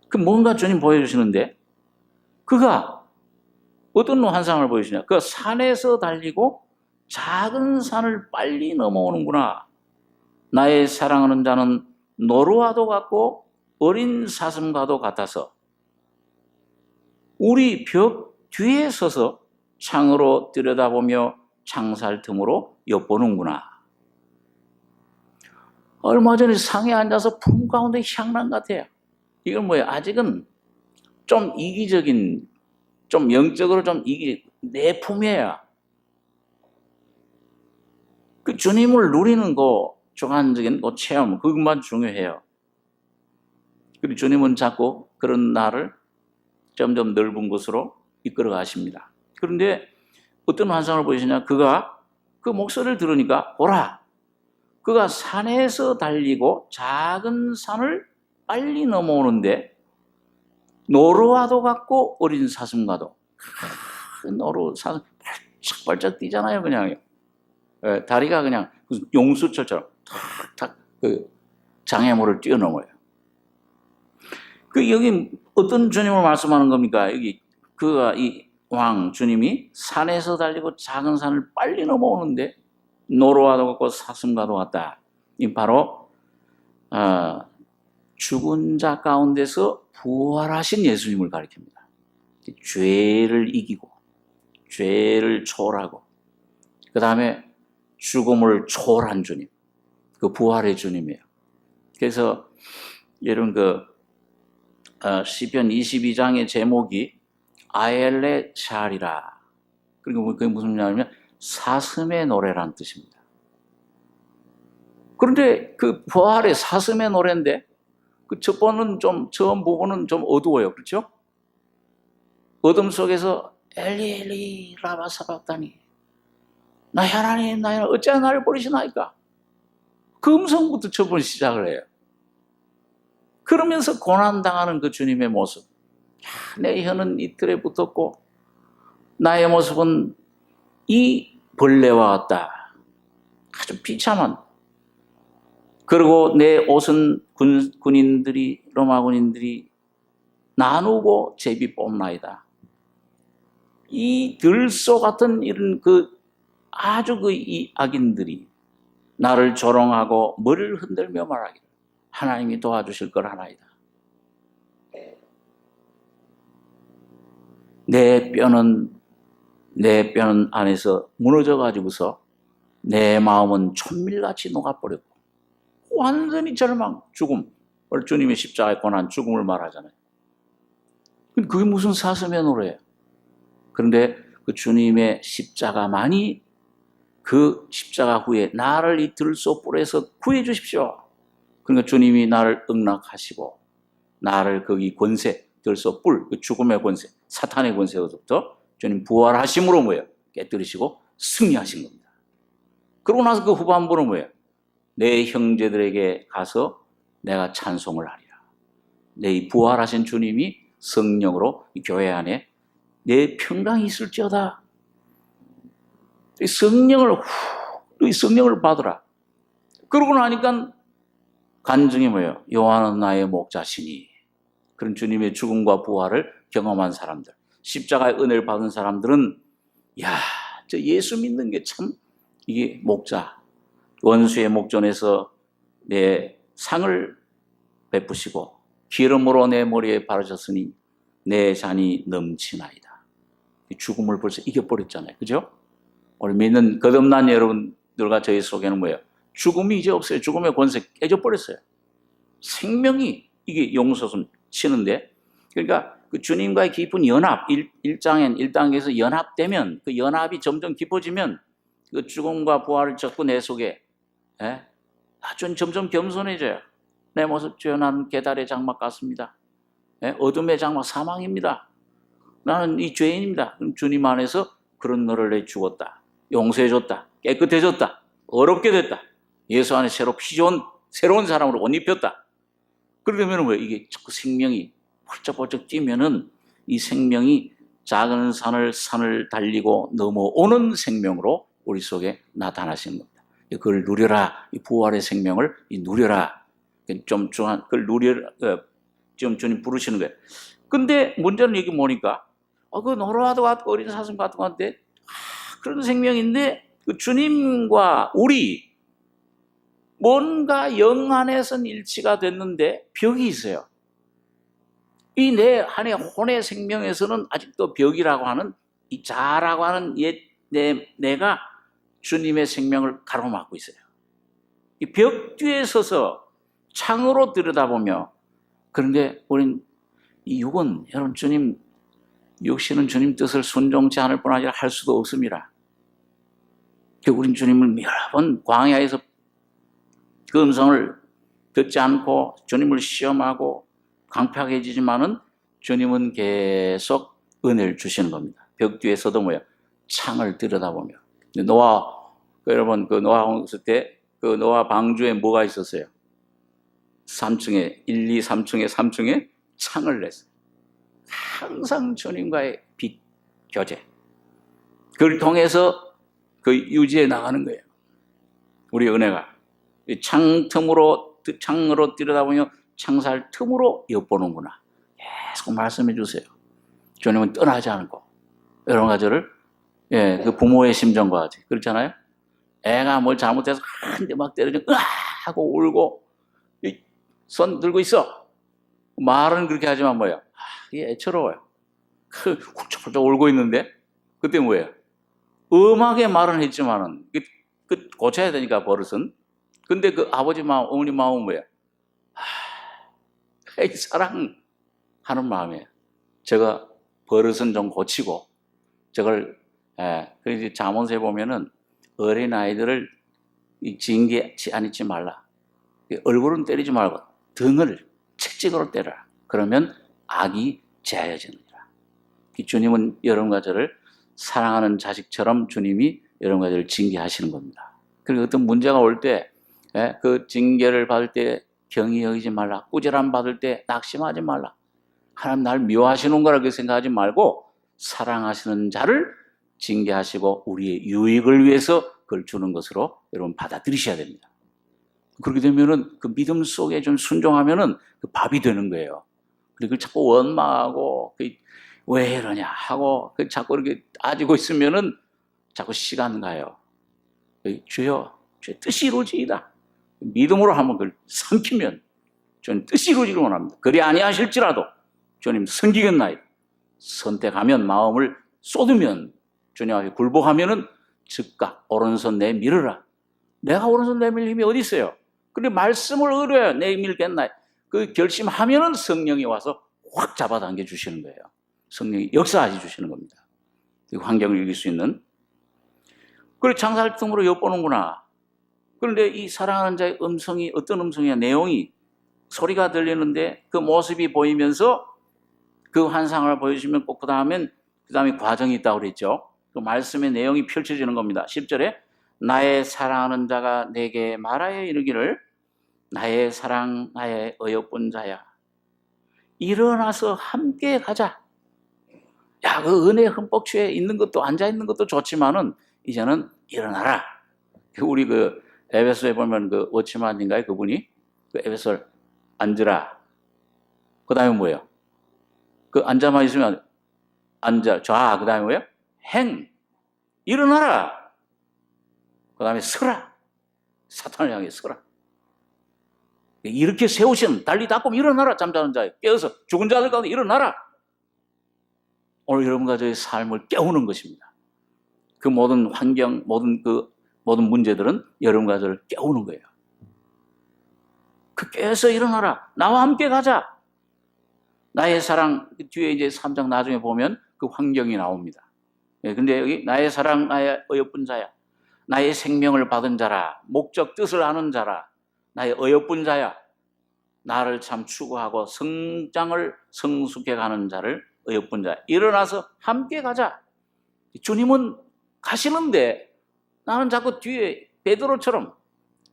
그 뭔가 주님 보여주시는데 그가 어떤 환상을 보여주냐? 그 산에서 달리고 작은 산을 빨리 넘어오는구나. 나의 사랑하는 자는 노루와도 같고 어린 사슴과도 같아서 우리 벽 뒤에 서서 창으로 들여다보며 창살 틈으로 엿보는구나. 얼마 전에 상에 앉아서 품 가운데 향난 같아요. 이건 뭐예요? 아직은 좀 이기적인, 좀 영적으로 좀 내 품이에요. 그 주님을 누리는 거, 주관적인 거 체험, 그것만 중요해요. 그리고 주님은 자꾸 그런 나를 점점 넓은 곳으로 이끌어 가십니다. 그런데 어떤 환상을 보이시냐? 그가 그 목소리를 들으니까 보라. 그가 산에서 달리고 작은 산을 빨리 넘어오는데 노루와도 같고 어린 사슴과도 노루 사슴 발짝발짝 뛰잖아요. 그냥 다리가 그냥 용수철처럼 탁탁 그 장애물을 뛰어넘어요. 그 여기 어떤 주님을 말씀하는 겁니까? 여기 그가 이 왕 주님이 산에서 달리고 작은 산을 빨리 넘어오는데 노루와도 같고 사슴과도 같다. 이 바로 죽은 자 가운데서 부활하신 예수님을 가리킵니다. 죄를 이기고 죄를 초월하고 그 다음에 죽음을 초월한 주님, 그 부활의 주님이에요. 그래서 여러분 시편 22장의 제목이 아엘레 샬이라. 그리고 그게 무슨 말이냐면 사슴의 노래란 뜻입니다. 그런데 그 부활의 사슴의 노래인데 그 첫 번은 처음 부분은 좀 어두워요. 그렇죠? 어둠 속에서 엘리 엘리 라마 사박다니 나 하나님 나 하나님 어찌하여 나를 버리시나이까? 그 음성부터 첫 번 시작을 해요. 그러면서 고난당하는 그 주님의 모습. 내 혀는 이틀에 붙었고 나의 모습은 이 벌레와 같다. 아주 비참한. 그리고 내 옷은 군인들이 로마 군인들이 나누고 제비 뽑나이다. 이 들소 같은 이런 아주 이 악인들이 나를 조롱하고 머리를 흔들며 말하기를 하나님이 도와주실 걸 하나이다. 내 뼈는 안에서 무너져 가지고서 내 마음은 천밀같이 녹아버렸고 완전히 절망, 죽음. 주님의 십자가에 고난 죽음을 말하잖아요. 그게 무슨 사슴의 노래예요. 그런데 그 주님의 십자가만이 그 십자가 후에 나를 이 들소 뿔에서 구해 주십시오. 그러니까 주님이 나를 응락하시고 나를 거기 권세, 들소 뿔, 그 죽음의 권세, 사탄의 권세로부터 주님 부활하심으로 뭐예요? 깨뜨리시고 승리하신 겁니다. 그러고 나서 그 후반부는 뭐예요? 내 형제들에게 가서 내가 찬송을 하리라. 내 부활하신 주님이 성령으로 이 교회 안에 내 평강이 있을지어다. 이 성령을 받으라. 그러고 나니까 간증이 뭐예요? 요한은 나의 목자시니. 그런 주님의 죽음과 부활을 경험한 사람들, 십자가의 은혜를 받은 사람들은 저 예수 믿는 게 참 이게 목자, 원수의 목전에서 내 상을 베푸시고 기름으로 내 머리에 바르셨으니 내 잔이 넘치나이다. 죽음을 벌써 이겨버렸잖아요. 그죠? 우리 믿는 거듭난 여러분들과 저희 속에는 뭐예요? 죽음이 이제 없어요. 죽음의 권세 깨져버렸어요. 생명이 이게 용서선 치는데, 그러니까 그 주님과의 깊은 연합, 1단계에서 연합되면, 그 연합이 점점 깊어지면 그 죽음과 부활을 적고 내 속에 점점 겸손해져요. 내 모습 죄나는 계달의 장막 같습니다. 어둠의 장막 사망입니다. 나는 이 죄인입니다. 그럼 주님 안에서 그런 너를 내 죽었다. 용서해줬다. 깨끗해졌다. 어렵게 됐다. 예수 안에 새로 피조한 새로운 사람으로 옷 입혔다. 그러면 왜 이게 자꾸 생명이 펄쩍펄쩍 뛰면은 이 생명이 작은 산을 달리고 넘어오는 생명으로 우리 속에 나타나시는 겁니다. 그걸 누려라. 이 부활의 생명을 누려라. 그걸 누려라. 좀 주님 부르시는 거예요. 근데 문제는 이게 뭐니까? 그 노르와도 같고 어린 사슴 같은 건데, 그런 생명인데, 그 주님과 우리, 뭔가 영 안에선 일치가 됐는데 벽이 있어요. 이 내 안에 혼의 생명에서는 아직도 벽이라고 하는, 이 자라고 하는 내가 주님의 생명을 가로막고 있어요. 이 벽 뒤에 서서 창으로 들여다보며, 그런데 우린 이 육은, 여러분, 육신은 주님 뜻을 순종치 않을 뿐 아니라 할 수도 없습니다. 우린 주님을 여러 번 광야에서 그 음성을 듣지 않고 주님을 시험하고 강팍해지지만은 주님은 계속 은혜를 주시는 겁니다. 벽 뒤에서도 뭐예요? 창을 들여다보며. 여러분, 그 노아 홍수 때 그 노아 방주에 뭐가 있었어요? 3층에, 1, 2, 3층에 창을 냈어요. 항상 주님과의 빛 교제. 그걸 통해서 그 유지해 나가는 거예요. 우리 은혜가. 창으로 들여다보며 창살 틈으로 엿보는구나. 계속 말씀해 주세요. 주님은 떠나지 않고. 여러 가지를, 그 부모의 심정과 같이. 그렇잖아요? 애가 뭘 잘못해서 한 대 막 때려주면, 으아! 하고 울고, 손 들고 있어. 말은 그렇게 하지만 뭐예요? 이게 애처로워요. 훌쩍훌쩍 울고 있는데, 그때 뭐예요? 엄하게 말은 했지만은, 고쳐야 되니까, 버릇은. 근데 그 아버지 마음, 어머니 마음은 뭐예요? 사랑하는 마음이에요. 제가 버릇은 좀 고치고, 저걸, 그래서 잠언서에 보면은 어린아이들을 징계치 않지 말라. 얼굴은 때리지 말고 등을 채찍으로 때려라. 그러면 악이 제하여지느니라. 주님은 여러분과 저를 사랑하는 자식처럼 주님이 여러분과 저를 징계하시는 겁니다. 그리고 어떤 문제가 올 때, 그 징계를 받을 때 경히 여기지 말라. 꾸지람 받을 때 낙심하지 말라. 하나님 날 미워하시는 거라고 생각하지 말고 사랑하시는 자를 징계하시고 우리의 유익을 위해서 그걸 주는 것으로 여러분 받아들이셔야 됩니다. 그렇게 되면은 그 믿음 속에 좀 순종하면은 그 밥이 되는 거예요. 그리고 자꾸 원망하고 왜 이러냐 하고 자꾸 이렇게 따지고 있으면은 자꾸 시간 가요. 주여, 주의 뜻이 이루어지이다. 믿음으로 한번 그걸 삼키면 주님 뜻이 이루어지기를 원합니다. 그리 아니하실지라도 주님 섬기겠나이다. 선택하면, 마음을 쏟으면, 주님 앞에 굴복하면은 즉각 오른손 내밀으라. 내가 오른손 내밀 힘이 어디 있어요? 근데 말씀을 의뢰해 내밀겠나요? 그 결심하면은 성령이 와서 확 잡아당겨 주시는 거예요. 성령이 역사하시 주시는 겁니다. 그 환경을 이길 수 있는. 그리고 창살 틈으로 엿보는구나. 그런데 이 사랑하는 자의 음성이 어떤 음성이야? 내용이 소리가 들리는데 그 모습이 보이면서 그 환상을 보여주면 꼭 그 다음에 과정이 있다고 그랬죠. 그 말씀의 내용이 펼쳐지는 겁니다. 10절에 나의 사랑하는 자가 내게 말하여 이르기를 나의 사랑 나의 어여쁜 자야 일어나서 함께 가자. 야, 그 은혜 흠뻑 취해 있는 것도 앉아 있는 것도 좋지만은 이제는 일어나라. 우리 그 에베소에 보면 그 워치만인가요? 그분이 그 에베소 앉으라. 그 다음에 뭐예요? 그 앉아만 있으면 앉아, 좌. 그 다음에 뭐예요? 행. 일어나라. 그 다음에 서라. 사탄을 향해 서라. 이렇게 세우신 달리 닦고 일어나라. 잠자는 자에 깨어서 죽은 자들 가운데 일어나라. 오늘 여러분 가족의 삶을 깨우는 것입니다. 그 모든 환경, 모든 문제들은 여러분 가족을 깨우는 거예요. 그 깨어서 일어나라. 나와 함께 가자. 나의 사랑, 뒤에 이제 3장 나중에 보면 그 환경이 나옵니다. 근데 여기 나의 사랑, 나의 어여쁜 자야. 나의 생명을 받은 자라. 목적 뜻을 아는 자라. 나의 어여쁜 자야. 나를 참 추구하고 성장을 성숙해 가는 자를 어여쁜 자야. 일어나서 함께 가자. 주님은 가시는데 나는 자꾸 뒤에 베드로처럼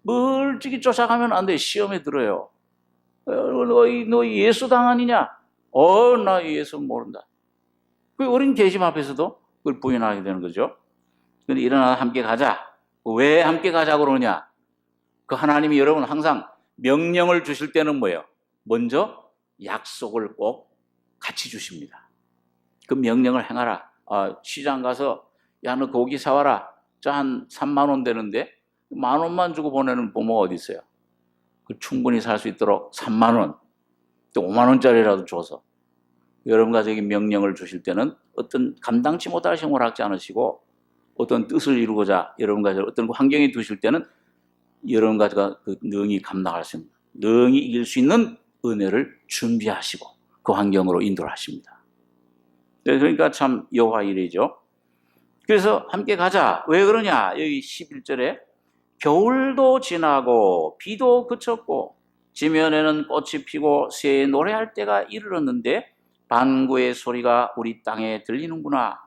멀찍이 쫓아가면 안 돼. 시험에 들어요. 너 예수 당하느냐? 나 예수 모른다. 그 어린 계심 앞에서도 그걸 부인하게 되는 거죠. 그런데 일어나 함께 가자. 왜 함께 가자고 그러냐? 그 하나님이 여러분 항상 명령을 주실 때는 뭐예요? 먼저 약속을 꼭 같이 주십니다. 그 명령을 행하라. 시장 가서 야, 너 고기 사와라. 한 3만 원 되는데 1만 원만 주고 보내는 부모가 어디 있어요? 충분히 살 수 있도록 3만 원, 또 5만 원짜리라도 줘서 여러분 가족에게 명령을 주실 때는 어떤 감당치 못할 힘을 갖지 않으시고 어떤 뜻을 이루고자 여러분 가족 어떤 환경에 두실 때는 여러분 가족가 그 능히 감당할 수 있는, 능히 이길 수 있는 은혜를 준비하시고 그 환경으로 인도를 하십니다. 그러니까 참 여호와 일이죠. 그래서 함께 가자. 왜 그러냐? 여기 11절에 겨울도 지나고 비도 그쳤고 지면에는 꽃이 피고 새에 노래할 때가 이르렀는데 반구의 소리가 우리 땅에 들리는구나.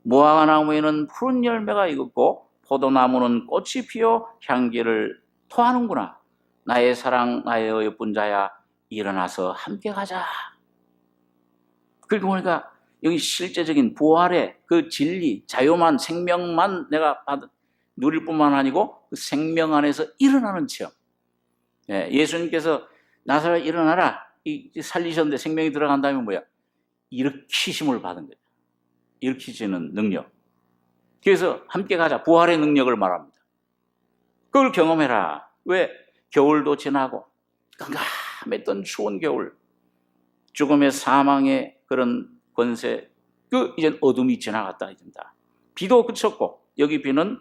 무화과 나무에는 푸른 열매가 익었고 포도나무는 꽃이 피어 향기를 토하는구나. 나의 사랑, 나의 어여쁜 자야, 일어나서 함께 가자. 그리고 보니까 여기 실제적인 부활의 그 진리, 자유만, 생명만 내가 누릴 뿐만 아니고 그 생명 안에서 일어나는 체험. 예수님께서 나사렛 일어나라 살리셨는데 생명이 들어간다면 뭐야? 일으키심을 받은 거예요. 일으키시는 능력. 그래서 함께 가자. 부활의 능력을 말합니다. 그걸 경험해라. 왜? 겨울도 지나고 깜깜했던 추운 겨울, 죽음의 사망의 그런 권세, 이젠 어둠이 지나갔다 이젠다. 비도 그쳤고 여기 비는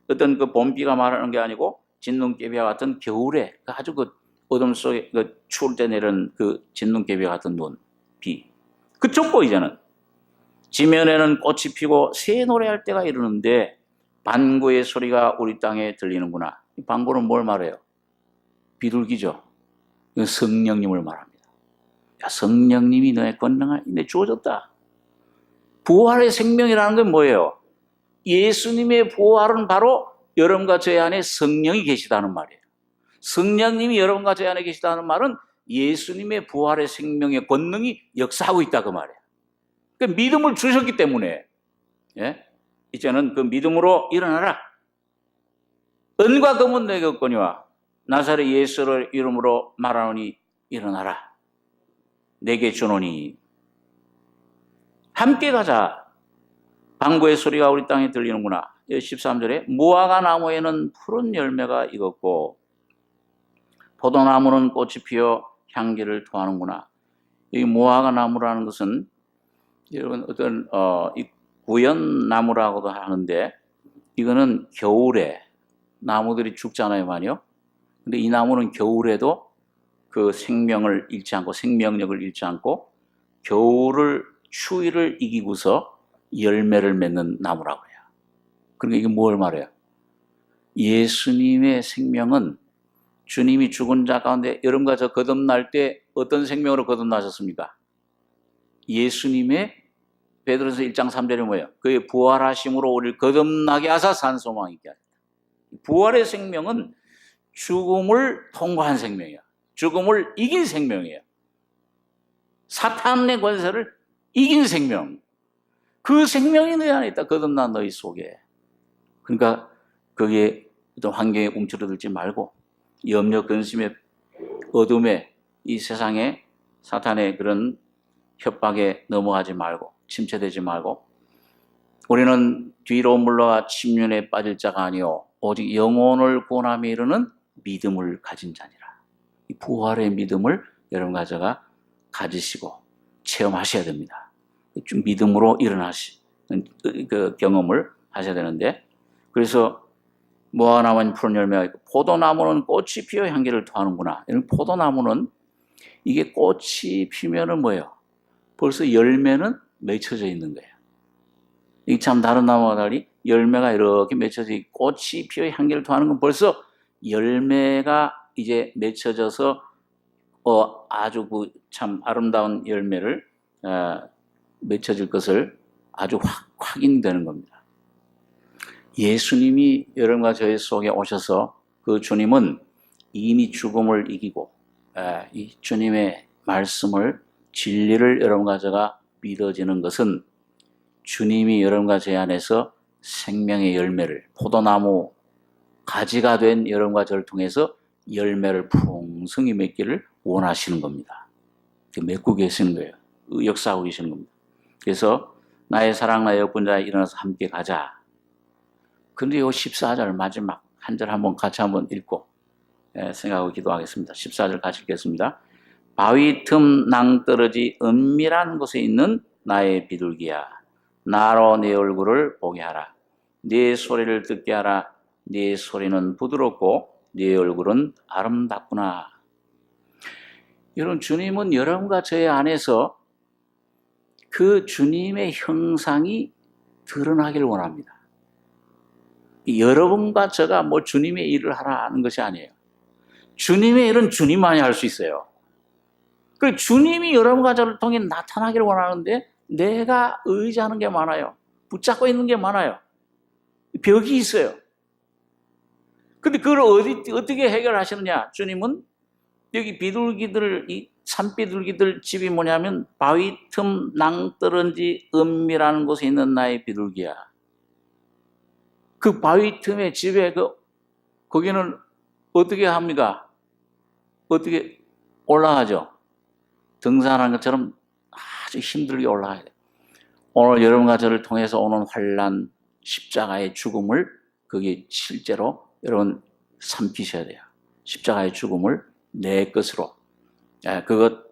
어떤 그 봄비가 말하는 게 아니고 진눈깨비와 같은 겨울에 아주 그 어둠 속에 추울 때 내리는 그 진눈깨비와 같은 눈, 비. 그쳤고 이제는 지면에는 꽃이 피고 새 노래할 때가 이르는데 반구의 소리가 우리 땅에 들리는구나. 이 반구는 뭘 말해요? 비둘기죠. 이건 성령님을 말합니다. 야, 성령님이 너의 권능을 내 주어졌다. 부활의 생명이라는 건 뭐예요? 예수님의 부활은 바로 여러분과 저희 안에 성령이 계시다는 말이에요. 성령님이 여러분과 저희 안에 계시다는 말은 예수님의 부활의 생명의 권능이 역사하고 있다 그 말이에요. 그 믿음을 주셨기 때문에 이제는 그 믿음으로 일어나라. 은과 금은 내게 없거니와 나사렛 예수를 이름으로 말하노니 일어나라. 내게 주노니 함께 가자. 방구의 소리가 우리 땅에 들리는구나. 13절에 무화과 나무에는 푸른 열매가 익었고 포도나무는 꽃이 피어 향기를 토하는구나. 이 무화과 나무라는 것은 여러분 어떤 구연나무라고도 하는데 이거는 겨울에 나무들이 죽잖아요, 많이요. 근데 이 나무는 겨울에도 그 생명을 잃지 않고 생명력을 잃지 않고 겨울을 추위를 이기고서 열매를 맺는 나무라고 해요. 그러니까 이게 뭘 말해요? 예수님의 생명은 주님이 죽은 자 가운데 여러분과 저 거듭날 때 어떤 생명으로 거듭나셨습니까? 예수님의 베드로서 1장 3절이 뭐예요? 그의 부활하심으로 우리를 거듭나게 하사 산 소망 있게 하셨다. 부활의 생명은 죽음을 통과한 생명이야. 죽음을 이긴 생명이에요. 사탄의 권세를 이긴 생명. 그 생명이 너희 안에 있다. 거듭난 너희 속에. 그러니까 거기에 어떤 환경에 움츠러들지 말고 염려, 근심에, 어둠에 이 세상에 사탄의 그런 협박에 넘어가지 말고 침체되지 말고 우리는 뒤로 물러가 침륜에 빠질 자가 아니요 오직 영혼을 구원함에 이르는 믿음을 가진 자니라. 이 부활의 믿음을 여러분 가져가 가지시고 체험하셔야 됩니다. 좀 믿음으로 일어나시는 그 경험을 하셔야 되는데, 그래서 무화과 나무는 푸른 열매가 있고 포도나무는 꽃이 피어 향기를 토하는구나. 이런 포도나무는 이게 꽃이 피면은 뭐예요? 벌써 열매는 맺혀져 있는 거예요. 이게 참 다른 나무와 달리 열매가 이렇게 맺혀져 있고 꽃이 피어 향기를 토하는 건 벌써 열매가 이제 맺혀져서 아주 그 참 아름다운 열매를 맺혀질 것을 아주 확인되는 겁니다. 예수님이 여러분과 저희 속에 오셔서 그 주님은 이미 죽음을 이기고 이 주님의 말씀을 진리를 여러분과 제가 믿어지는 것은 주님이 여러분과 제 안에서 생명의 열매를 포도나무 가지가 된 여러분과 저를 통해서 열매를 풍성히 맺기를 원하시는 겁니다. 맺고 계시는 거예요. 역사하고 계시는 겁니다. 그래서 나의 사랑 나의 역분자에 일어나서 함께 가자. 근데 이 14절 마지막 한 절 한번 같이 한번 읽고 생각하고 기도하겠습니다. 14절 같이 읽겠습니다. 바위 틈 낭떠러지 은밀한 곳에 있는 나의 비둘기야, 나로 네 얼굴을 보게 하라. 네 소리를 듣게 하라. 네 소리는 부드럽고 네 얼굴은 아름답구나. 여러분, 주님은 여러분과 저의 안에서 그 주님의 형상이 드러나길 원합니다. 여러분과 제가 뭐 주님의 일을 하라는 것이 아니에요. 주님의 일은 주님만이 할 수 있어요. 그 주님이 여러분과 저를 통해 나타나길 원하는데 내가 의지하는 게 많아요. 붙잡고 있는 게 많아요. 벽이 있어요. 근데 그걸 어떻게 해결하시느냐? 주님은 여기 비둘기들, 이 산비둘기들 집이 뭐냐면 바위 틈 낭떠러지 은밀한 곳에 있는 나의 비둘기야. 그 바위 틈의 집에 거기는 어떻게 합니까? 어떻게 올라가죠? 등산하는 것처럼 아주 힘들게 올라가야 돼요. 오늘 여러분과 저를 통해서 오는 환난, 십자가의 죽음을 거기 실제로 여러분 삼키셔야 돼요. 십자가의 죽음을 내 것으로 그것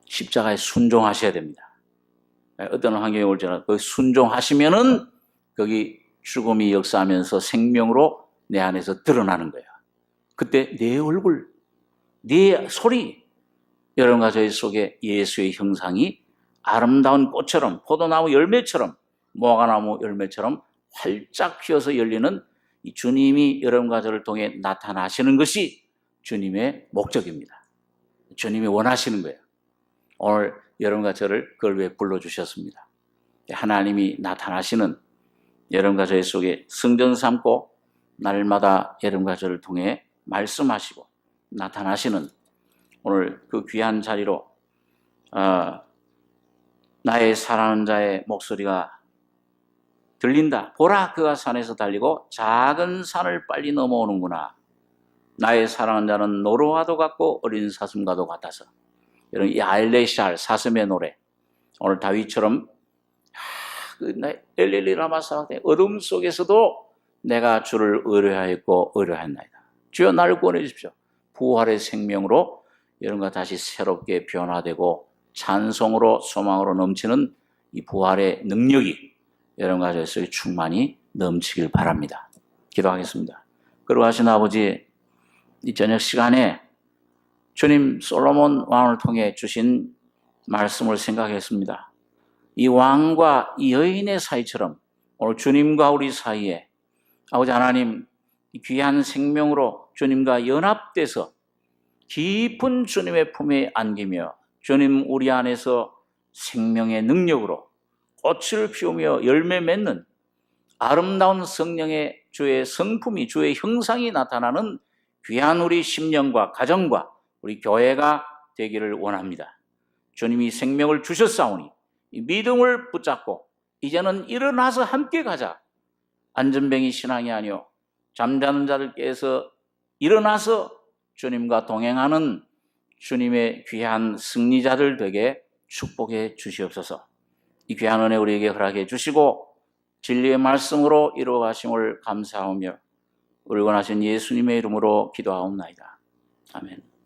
십자가에 순종하셔야 됩니다. 어떤 환경이 올지라도 그 순종하시면은 거기 죽음이 역사하면서 생명으로 내 안에서 드러나는 거예요. 그때 내 얼굴, 내 소리, 여러분과 저희 속에 예수의 형상이 아름다운 꽃처럼 포도나무 열매처럼 무화과나무 열매처럼 활짝 피어서 열리는 이 주님이 여러분과 저를 통해 나타나시는 것이 주님의 목적입니다. 주님이 원하시는 거예요. 오늘 여러분과 저를 그걸 위해 불러주셨습니다. 하나님이 나타나시는 여러분과 저희 속에 성전 삼고 날마다 여러분과 저를 통해 말씀하시고 나타나시는 오늘 그 귀한 자리로 나의 사랑하는 자의 목소리가 들린다. 보라, 그가 산에서 달리고 작은 산을 빨리 넘어오는구나. 나의 사랑하는 자는 노루와도 같고 어린 사슴과도 같아서. 여러분, 이 알레샬 사슴의 노래, 오늘 다윗처럼 엘렐리 라마 사박다니 어둠 속에서도 내가 주를 의뢰하였고 의뢰하였나이다. 주여 나를 구원해 주십시오. 부활의 생명으로 여러분과 다시 새롭게 변화되고 찬송으로 소망으로 넘치는 이 부활의 능력이 여러분과 저희 속에 충만히 넘치길 바랍니다. 기도하겠습니다. 거룩하신 아버지, 이 저녁 시간에 주님 솔로몬 왕을 통해 주신 말씀을 생각했습니다. 이 왕과 이 여인의 사이처럼 오늘 주님과 우리 사이에 아버지 하나님 귀한 생명으로 주님과 연합돼서 깊은 주님의 품에 안기며 주님 우리 안에서 생명의 능력으로 꽃을 피우며 열매 맺는 아름다운 성령의 주의 성품이 주의 형상이 나타나는 귀한 우리 심령과 가정과 우리 교회가 되기를 원합니다. 주님이 생명을 주셨사오니 이 믿음을 붙잡고 이제는 일어나서 함께 가자. 안전뱅이 신앙이 아니요 잠자는 자들 깨서 일어나서 주님과 동행하는 주님의 귀한 승리자들 되게 축복해 주시옵소서. 이 귀한 은혜 우리에게 허락해 주시고 진리의 말씀으로 이루어가심을 감사하며 우리 원하신 예수님의 이름으로 기도하옵나이다. 아멘.